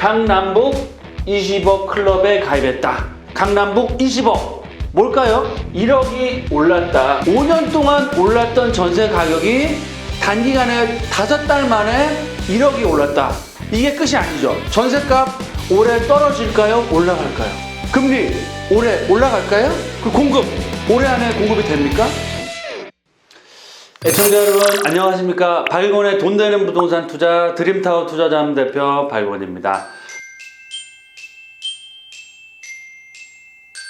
강남북 20억 클럽에 가입했다. 강남북 20억. 뭘까요? 1억이 올랐다. 5년 동안 올랐던 전세 가격이 단기간에 5달 만에 1억이 올랐다. 이게 끝이 아니죠. 전세값 올해 떨어질까요? 올라갈까요? 금리 올해 올라갈까요? 그 공급 올해 안에 공급이 됩니까? 애청자 여러분 안녕하십니까? 박일권의 돈 되는 부동산 투자 드림타워 투자자문 대표 박일권입니다.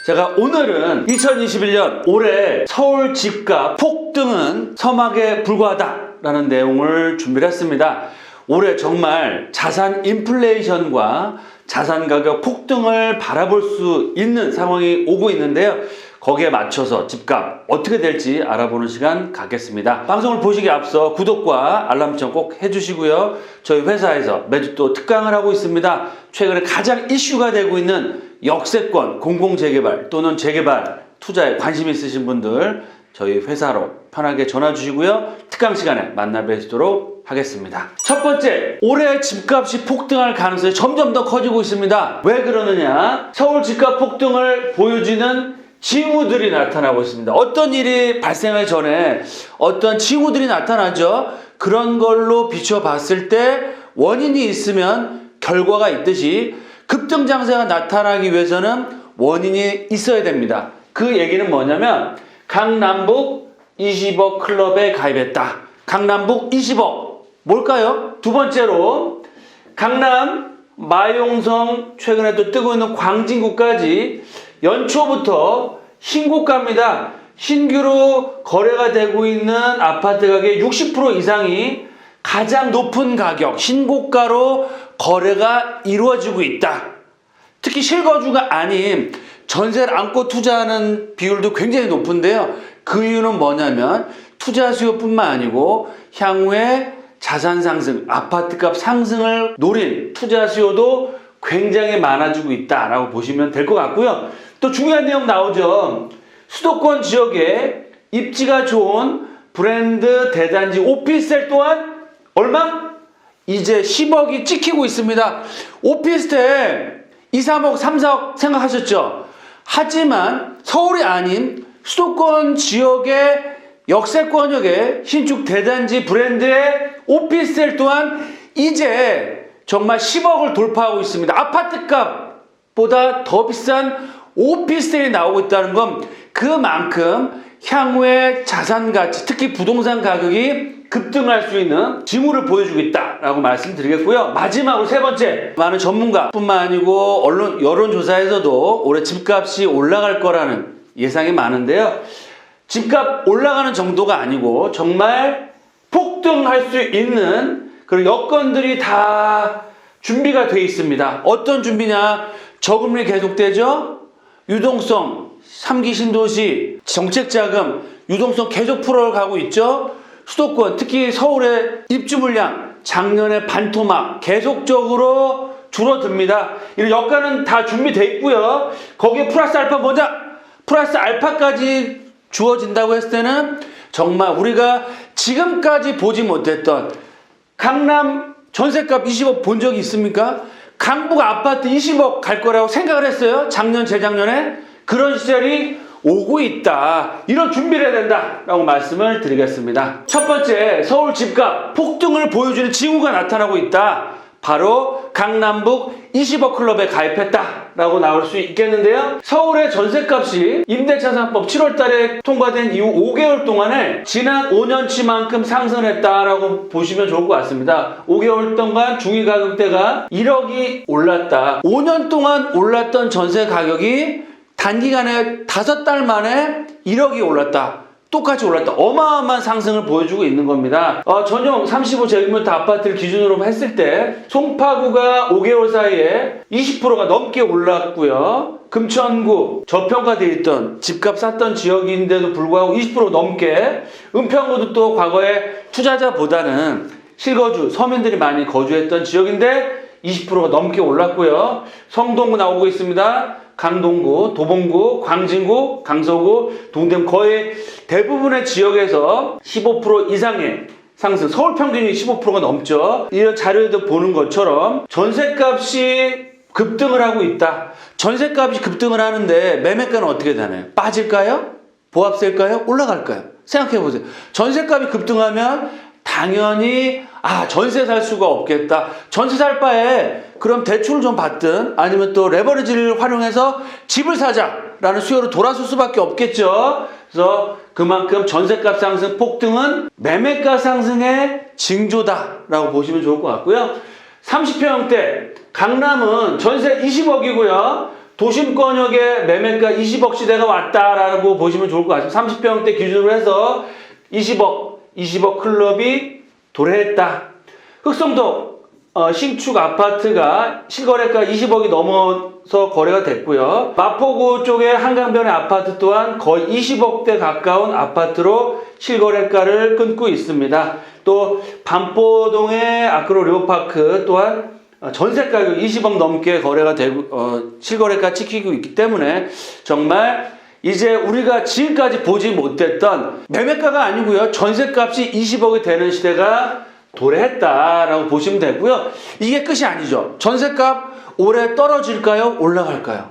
제가 오늘은 2021년 올해 서울 집값 폭등은 서막에 불과하다 라는 내용을 준비를 했습니다. 올해 정말 자산 인플레이션과 자산 가격 폭등을 바라볼 수 있는 상황이 오고 있는데요. 거기에 맞춰서 집값 어떻게 될지 알아보는 시간 갖겠습니다. 방송을 보시기 앞서 구독과 알람 설정 꼭 해주시고요. 저희 회사에서 매주 또 특강을 하고 있습니다. 최근에 가장 이슈가 되고 있는 역세권, 공공재개발 또는 재개발 투자에 관심 있으신 분들 저희 회사로 편하게 전화 주시고요. 특강 시간에 만나 뵙도록 하겠습니다. 첫 번째, 올해 집값이 폭등할 가능성이 점점 더 커지고 있습니다. 왜 그러느냐? 서울 집값 폭등을 보여주는 징후들이 나타나고 있습니다. 어떤 일이 발생하기 전에 어떤 징후들이 나타나죠. 그런 걸로 비춰봤을 때 원인이 있으면 결과가 있듯이 급등장세가 나타나기 위해서는 원인이 있어야 됩니다. 그 얘기는 뭐냐면 강남북 20억 클럽에 가입했다. 강남북 20억. 뭘까요? 두 번째로 강남, 마용성, 최근에 또 뜨고 있는 광진구까지 연초부터 신고가입니다. 신규로 거래가 되고 있는 아파트 가격의 60% 이상이 가장 높은 가격, 신고가로 거래가 이루어지고 있다. 특히 실거주가 아닌 전세를 안고 투자하는 비율도 굉장히 높은데요. 그 이유는 뭐냐면 투자 수요뿐만 아니고 향후에 자산 상승, 아파트값 상승을 노린 투자 수요도 굉장히 많아지고 있다라고 보시면 될 것 같고요. 또 중요한 내용 나오죠. 수도권 지역에 입지가 좋은 브랜드 대단지 오피스텔 또한 얼마? 이제 10억이 찍히고 있습니다. 오피스텔 2, 3억, 3, 4억 생각하셨죠? 하지만 서울이 아닌 수도권 지역의 역세권역의 신축 대단지 브랜드의 오피스텔 또한 이제 정말 10억을 돌파하고 있습니다. 아파트값보다 더 비싼 오피스텔이 나오고 있다는 건 그만큼 향후의 자산 가치, 특히 부동산 가격이 급등할 수 있는 징후를 보여주고 있다라고 말씀드리겠고요. 마지막으로 세 번째, 많은 전문가뿐만 아니고 언론 여론조사에서도 올해 집값이 올라갈 거라는 예상이 많은데요. 집값 올라가는 정도가 아니고 정말 폭등할 수 있는 그런 여건들이 다 준비가 되어 있습니다. 어떤 준비냐? 저금리 계속되죠? 유동성, 3기 신도시, 정책자금, 유동성 계속 풀어가고 있죠? 수도권, 특히 서울의 입주 물량, 작년에 반토막 계속적으로 줄어듭니다. 이런 여건은 다 준비되어 있고요. 거기에 플러스 알파 뭐냐? 플러스 알파까지 주어진다고 했을 때는 정말 우리가 지금까지 보지 못했던 강남 전세값 20억 본 적이 있습니까? 강북 아파트 20억 갈 거라고 생각을 했어요? 작년, 재작년에? 그런 시절이 오고 있다. 이런 준비를 해야 된다라고 말씀을 드리겠습니다. 첫 번째, 서울 집값 폭등을 보여주는 징후가 나타나고 있다. 바로 강남북 20억 클럽에 가입했다라고 나올 수 있겠는데요. 서울의 전세값이 임대차 3법 7월 달에 통과된 이후 5개월 동안에 지난 5년치만큼 상승했다라고 보시면 좋을 것 같습니다. 5개월 동안 중위가격대가 1억이 올랐다. 5년 동안 올랐던 전세 가격이 단기간에 5달 만에 1억이 올랐다. 똑같이 올랐다. 어마어마한 상승을 보여주고 있는 겁니다. 전용 35제곱미터 아파트를 기준으로 했을 때 송파구가 5개월 사이에 20%가 넘게 올랐고요. 금천구 저평가되어 있던 집값 쌌던 지역인데도 불구하고 20% 넘게, 은평구도 또 과거에 투자자보다는 실거주, 서민들이 많이 거주했던 지역인데 20%가 넘게 올랐고요. 성동구 나오고 있습니다. 강동구, 도봉구, 광진구, 강서구, 동대문 거의 대부분의 지역에서 15% 이상의 상승, 서울 평균이 15%가 넘죠. 이런 자료에도 보는 것처럼 전셋값이 급등을 하고 있다. 전셋값이 급등을 하는데 매매가는 어떻게 되나요? 빠질까요? 보합세일까요? 올라갈까요? 생각해 보세요. 전셋값이 급등하면 당연히 전세 살 수가 없겠다. 전세 살 바에 그럼 대출을 좀 받든 아니면 또 레버리지를 활용해서 집을 사자라는 수요로 돌아설 수밖에 없겠죠. 그래서 그만큼 전셋값 상승 폭등은 매매가 상승의 징조다라고 보시면 좋을 것 같고요. 30평형대 강남은 전세 20억이고요. 도심권역에 매매가 20억 시대가 왔다라고 보시면 좋을 것 같습니다. 30평대 기준으로 해서 20억 클럽이 도래했다. 흑성동 신축 아파트가 실거래가 20억이 넘어서 거래가 됐고요. 마포구 쪽의 한강변의 아파트 또한 거의 20억대 가까운 아파트로 실거래가를 끊고 있습니다. 또 반포동의 아크로 레오파크 또한 전세 가격 20억 넘게 거래가 되고 실거래가 찍히고 있기 때문에 정말 이제 우리가 지금까지 보지 못했던 매매가가 아니고요. 전세값이 20억이 되는 시대가 도래했다라고 보시면 되고요. 이게 끝이 아니죠. 전세값 올해 떨어질까요? 올라갈까요?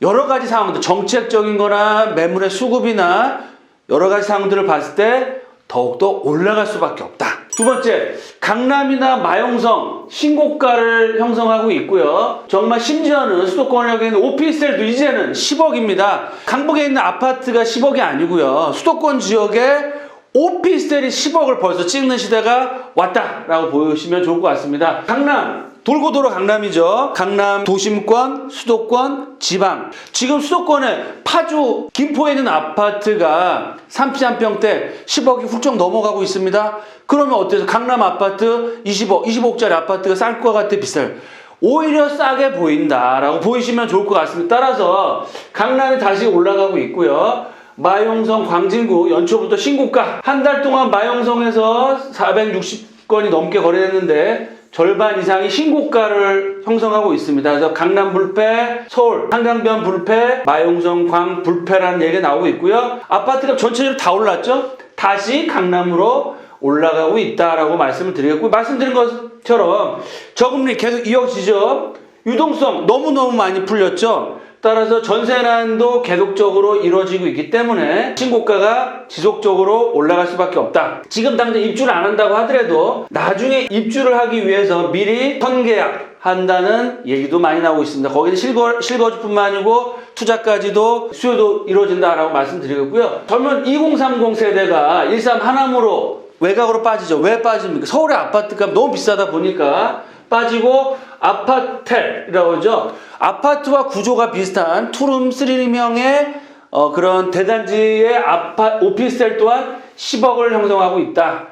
여러 가지 상황들, 정책적인 거나 매물의 수급이나 여러 가지 상황들을 봤을 때 더욱더 올라갈 수밖에 없다. 두 번째, 강남이나 마용성 신고가를 형성하고 있고요. 정말 심지어는 수도권역에 있는 오피스텔도 이제는 10억입니다. 강북에 있는 아파트가 10억이 아니고요. 수도권 지역에 오피스텔이 10억을 벌써 찍는 시대가 왔다라고 보시면 좋을 것 같습니다. 강남, 돌고 돌아 강남이죠. 강남 도심권, 수도권, 지방. 지금 수도권에 파주, 김포에 있는 아파트가 33평대 10억이 훌쩍 넘어가고 있습니다. 그러면 어때서 강남 아파트 20억짜리 아파트가 쌀 것 같아, 비쌀? 오히려 싸게 보인다라고 보이시면 좋을 것 같습니다. 따라서 강남이 다시 올라가고 있고요. 마용성, 광진구 연초부터 신고가. 한 달 동안 마용성에서 460건이 넘게 거래됐는데 절반 이상이 신고가를 형성하고 있습니다. 그래서 강남 불패, 서울 한강변 불패, 마용성 광 불패라는 얘기가 나오고 있고요. 아파트가 전체적으로 다 올랐죠. 다시 강남으로 올라가고 있다라고 말씀을 드리겠고, 말씀드린 것처럼 저금리 계속 이어지죠. 유동성 너무너무 많이 풀렸죠. 따라서 전세난도 계속적으로 이루어지고 있기 때문에 신고가가 지속적으로 올라갈 수밖에 없다. 지금 당장 입주를 안 한다고 하더라도 나중에 입주를 하기 위해서 미리 선계약 한다는 얘기도 많이 나오고 있습니다. 거기는 실거주뿐만 아니고 투자까지도 수요도 이루어진다라고 말씀드리고요. 젊은 2030 세대가 일산 하남으로 외곽으로 빠지죠. 왜 빠집니까? 서울의 아파트값 너무 비싸다 보니까 빠지고 아파텔이라고 하죠. 아파트와 구조가 비슷한 투룸, 쓰리룸형의 그런 대단지의 오피스텔 또한 10억을 형성하고 있다.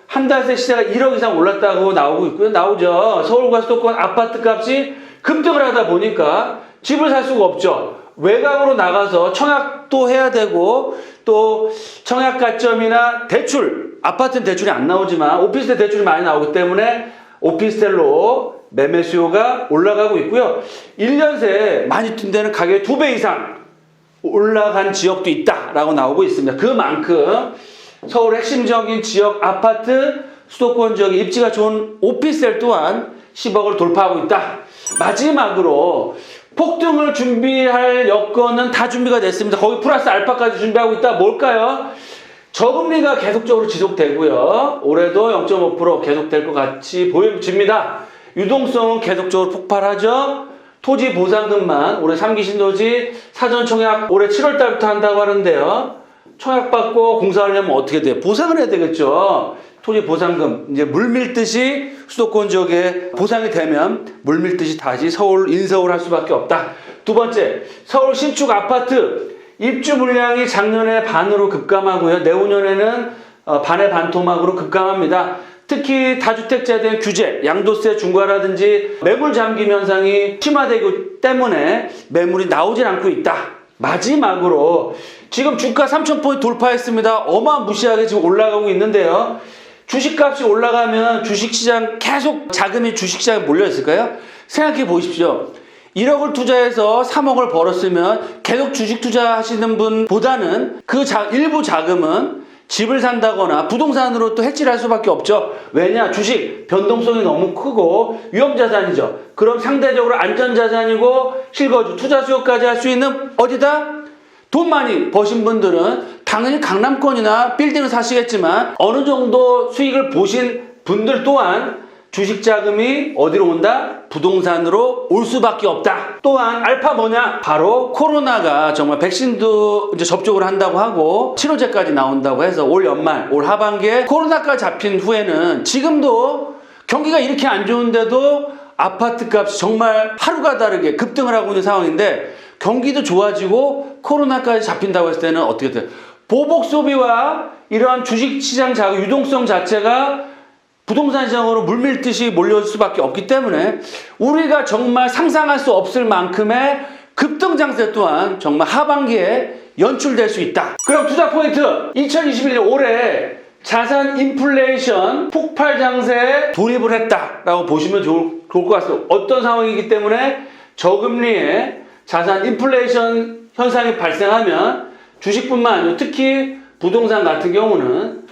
한 달 새 시세가 1억 이상 올랐다고 나오고 있고요. 나오죠. 서울과 수도권 아파트 값이 급등을 하다 보니까 집을 살 수가 없죠. 외곽으로 나가서 청약도 해야 되고 또 청약 가점이나 대출, 아파트는 대출이 안 나오지만 오피스텔 대출이 많이 나오기 때문에 오피스텔로 매매 수요가 올라가고 있고요. 1년 새 많이 뛴 데는 가격이 2배 이상 올라간 지역도 있다라고 나오고 있습니다. 그만큼 서울 핵심적인 지역 아파트, 수도권 지역에 입지가 좋은 오피스텔 또한 10억을 돌파하고 있다. 마지막으로 폭등을 준비할 여건은 다 준비가 됐습니다. 거기 플러스 알파까지 준비하고 있다. 뭘까요? 저금리가 계속적으로 지속되고요. 올해도 0.5% 계속될 것 같이 보여집니다. 유동성은 계속적으로 폭발하죠. 토지 보상금만 올해 3기 신도시 사전 청약 올해 7월 달부터 한다고 하는데요. 청약받고 공사하려면 어떻게 돼요? 보상을 해야 되겠죠. 토지 보상금 이제 물밀듯이 수도권 지역에 보상이 되면 물밀듯이 다시 서울 인서울 할 수밖에 없다. 두 번째, 서울 신축 아파트 입주 물량이 작년에 반으로 급감하고요. 내후년에는 반의 반토막으로 급감합니다. 특히 다주택자에 대한 규제, 양도세 중과라든지 매물 잠김 현상이 심화되기 때문에 매물이 나오질 않고 있다. 마지막으로 지금 주가 3,000포인트 돌파했습니다. 어마무시하게 지금 올라가고 있는데요. 주식값이 올라가면 주식시장 계속 자금이 주식시장에 몰려있을까요? 생각해 보십시오. 1억을 투자해서 3억을 벌었으면 계속 주식 투자하시는 분보다는 그 일부 자금은 집을 산다거나 부동산으로 또 해지를 할 수밖에 없죠. 왜냐? 주식 변동성이 너무 크고 위험자산이죠. 그럼 상대적으로 안전자산이고 실거주, 투자 수요까지 할 수 있는 어디다? 돈 많이 버신 분들은 당연히 강남권이나 빌딩을 사시겠지만 어느 정도 수익을 보신 분들 또한 주식 자금이 어디로 온다? 부동산으로 올 수밖에 없다. 또한 알파 뭐냐? 바로 코로나가 정말 백신도 이제 접종을 한다고 하고 치료제까지 나온다고 해서 올 연말, 올 하반기에 코로나가 잡힌 후에는 지금도 경기가 이렇게 안 좋은데도 아파트 값이 정말 하루가 다르게 급등을 하고 있는 상황인데 경기도 좋아지고 코로나까지 잡힌다고 했을 때는 어떻게 돼요? 보복 소비와 이러한 주식시장 자금 유동성 자체가 부동산 시장으로 물밀듯이 몰려올 수밖에 없기 때문에 우리가 정말 상상할 수 없을 만큼의 급등 장세 또한 정말 하반기에 연출될 수 있다. 그럼 투자 포인트 2021년 올해 자산 인플레이션 폭발 장세에 돌입을 했다라고 보시면 좋을 것 같습니다. 어떤 상황이기 때문에 저금리에 자산 인플레이션 현상이 발생하면 주식뿐만 아니라 특히 부동산 같은 경우는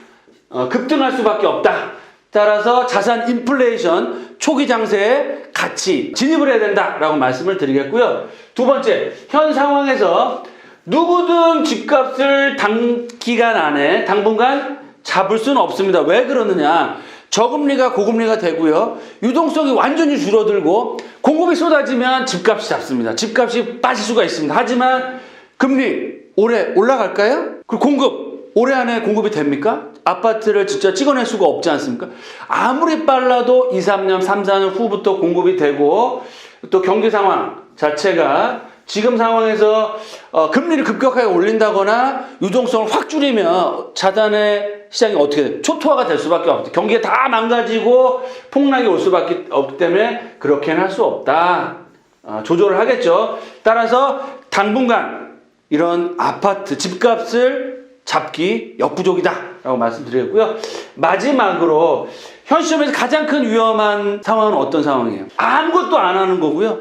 급등할 수밖에 없다. 따라서 자산 인플레이션 초기 장세에 같이 진입을 해야 된다라고 말씀을 드리겠고요. 두 번째, 현 상황에서 누구든 집값을 단기간 안에 당분간 잡을 수는 없습니다. 왜 그러느냐? 저금리가 고금리가 되고요. 유동성이 완전히 줄어들고 공급이 쏟아지면 집값이 잡습니다. 집값이 빠질 수가 있습니다. 하지만 금리 올해 올라갈까요? 그리고 공급 올해 안에 공급이 됩니까? 아파트를 진짜 찍어낼 수가 없지 않습니까? 아무리 빨라도 2, 3년, 3, 4년 후부터 공급이 되고 또 경기 상황 자체가 지금 상황에서 금리를 급격하게 올린다거나 유동성을 확 줄이면 자산의 시장이 어떻게 돼요? 초토화가 될 수밖에 없다. 경기가 다 망가지고 폭락이 올 수밖에 없기 때문에 그렇게는 할 수 없다. 조절을 하겠죠. 따라서 당분간 이런 아파트 집값을 잡기 역부족이다 라고 말씀드리겠고요. 마지막으로 현 시점에서 가장 큰 위험한 상황은 어떤 상황이에요? 아무것도 안 하는 거고요.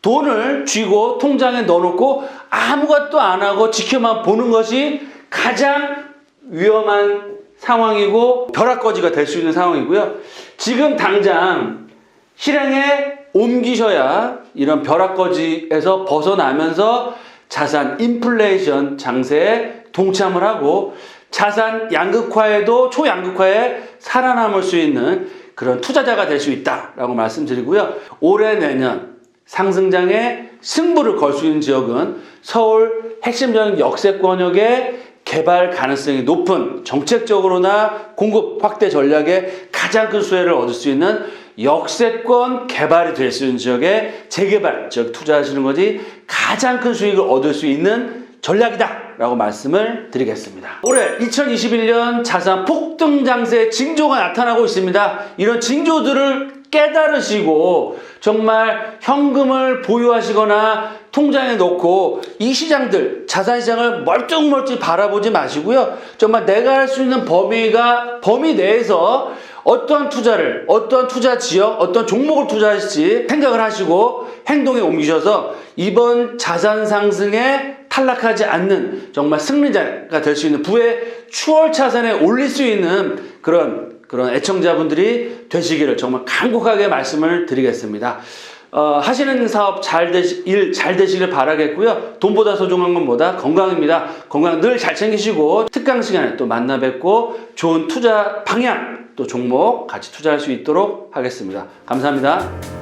돈을 쥐고 통장에 넣어놓고 아무것도 안 하고 지켜만 보는 것이 가장 위험한 상황이고 벼락거지가 될 수 있는 상황이고요. 지금 당장 실행에 옮기셔야 이런 벼락거지에서 벗어나면서 자산 인플레이션 장세에 동참을 하고 자산 양극화에도 초양극화에 살아남을 수 있는 그런 투자자가 될 수 있다라고 말씀드리고요. 올해 내년 상승장에 승부를 걸 수 있는 지역은 서울 핵심적인 역세권역의 개발 가능성이 높은 정책적으로나 공급 확대 전략에 가장 큰 수혜를 얻을 수 있는 역세권 개발이 될 수 있는 지역에 재개발 지역 투자하시는 것이 가장 큰 수익을 얻을 수 있는 전략이다 라고 말씀을 드리겠습니다. 올해 2021년 자산 폭등 장세의 징조가 나타나고 있습니다. 이런 징조들을 깨달으시고 정말 현금을 보유하시거나 통장에 넣고 이 시장들 자산시장을 멀뚱멀뚱 바라보지 마시고요. 정말 내가 할 수 있는 범위 내에서 어떠한 투자를 어떠한 투자 지역 어떤 종목을 투자할지 생각을 하시고 행동에 옮기셔서 이번 자산 상승에 탈락하지 않는 정말 승리자가 될 수 있는 부의 추월차선에 올릴 수 있는 그런 애청자분들이 되시기를 정말 간곡하게 말씀을 드리겠습니다. 하시는 사업 일 잘 되시길 바라겠고요. 돈보다 소중한 건 뭐다? 건강입니다. 건강 늘 잘 챙기시고 특강 시간에 또 만나 뵙고 좋은 투자 방향 또 종목 같이 투자할 수 있도록 하겠습니다. 감사합니다.